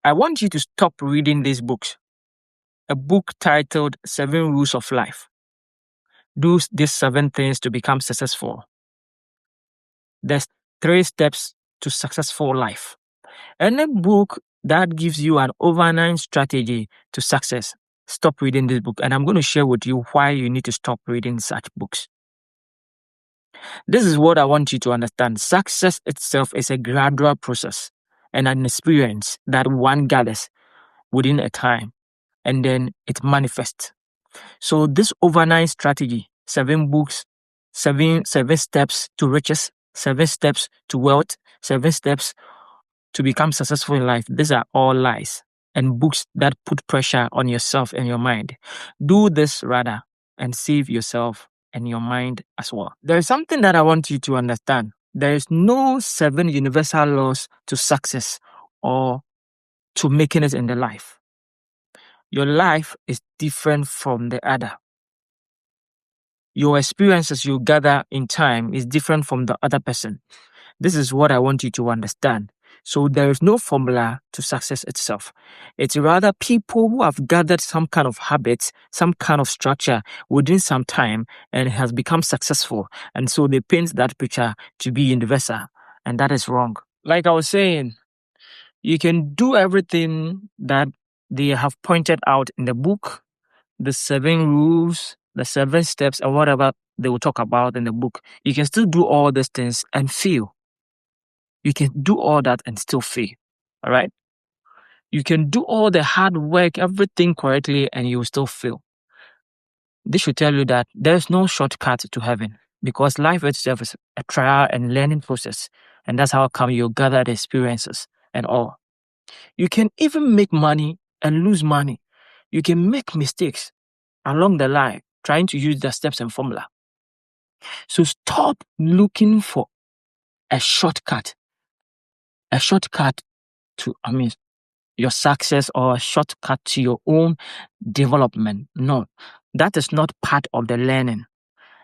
I want you to stop reading these books. A book titled 7 Rules of Life. Do these 7 things to become successful. There's 3 steps to successful life. Any book that gives you an overnight strategy to success, stop reading this book. And I'm going to share with you why you need to stop reading such books. This is what I want you to understand. Success itself is a gradual process and an experience that one gathers within a time, and then it manifests. So this overnight strategy, 7 books, 7 steps to riches, 7 steps to wealth, 7 steps to become successful in life, these are all lies and books that put pressure on yourself and your mind. Do this rather and save yourself and your mind as well. There is something that I want you to understand. There is no 7 universal laws to success or to making it in the life. Your life is different from the other. Your experiences you gather in time is different from the other person. This is what I want you to understand. So there is no formula to success itself. It's rather people who have gathered some kind of habits, some kind of structure within some time and has become successful. And so they paint that picture to be universal. And that is wrong. Like I was saying, you can do everything that they have pointed out in the book, the 7 rules, the 7 steps, and whatever they will talk about in the book. You can still do all these things and fail. You can do all that and still fail. All right? You can do all the hard work, everything correctly, and you will still fail. This should tell you that there's no shortcut to heaven, because life itself is a trial and learning process. And that's how come you gather the experiences and all. You can even make money and lose money. You can make mistakes along the line trying to use the steps and formula. So stop looking for a shortcut to, your success, or a shortcut to your own development. No, that is not part of the learning.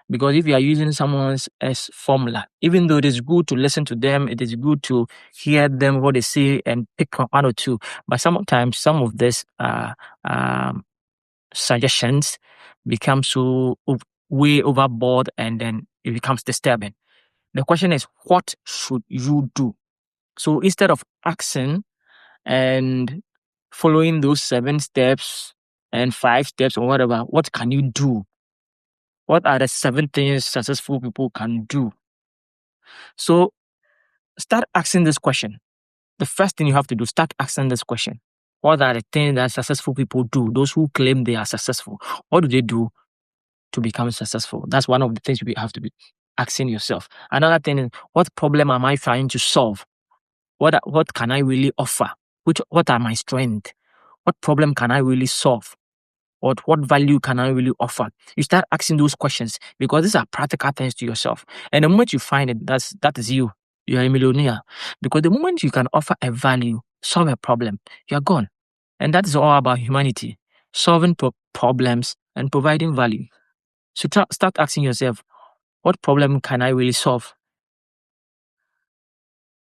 Because if you are using someone's formula, even though it is good to listen to them, it is good to hear them, what they say, and pick one or two. But sometimes some of these suggestions become so way overboard, and then it becomes disturbing. The question is, what should you do? So instead of asking and following those 7 steps and 5 steps or whatever, what can you do? What are the 7 things successful people can do? So start asking this question. The first thing you have to do, start asking this question. What are the things that successful people do? Those who claim they are successful, what do they do to become successful? That's one of the things you have to be asking yourself. Another thing is, what problem am I trying to solve? What can I really offer? What are my strengths? What problem can I really solve? What value can I really offer? You start asking those questions, because these are practical things to yourself. And the moment you find it, that is you. You are a millionaire. Because the moment you can offer a value, solve a problem, you are gone. And that is all about humanity. Solving problems and providing value. So start asking yourself, what problem can I really solve?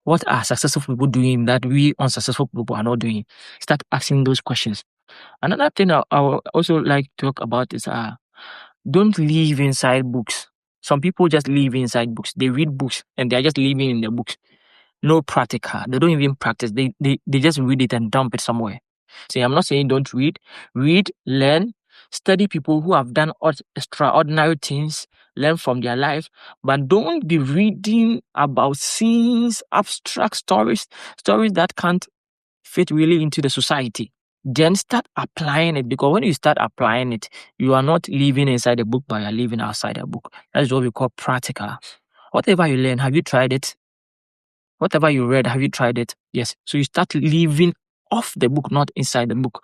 What are successful people doing that we unsuccessful people are not doing? Start asking those questions. Another thing I would also like to talk about is don't live inside books. Some people just live inside books. They read books and they're just living in the books. No practical. They don't even practice. They just read it and dump it somewhere. See, I'm not saying don't read. Read, learn, study people who have done extraordinary things, learn from their life, but don't be reading about scenes, abstract stories that can't fit really into the society. Then start applying it, because when you start applying it, you are not living inside the book, but you're living outside the book. That's what we call practical. Whatever you learn, have you tried it? Whatever you read, have you tried it? Yes. So you start living off the book, not inside the book.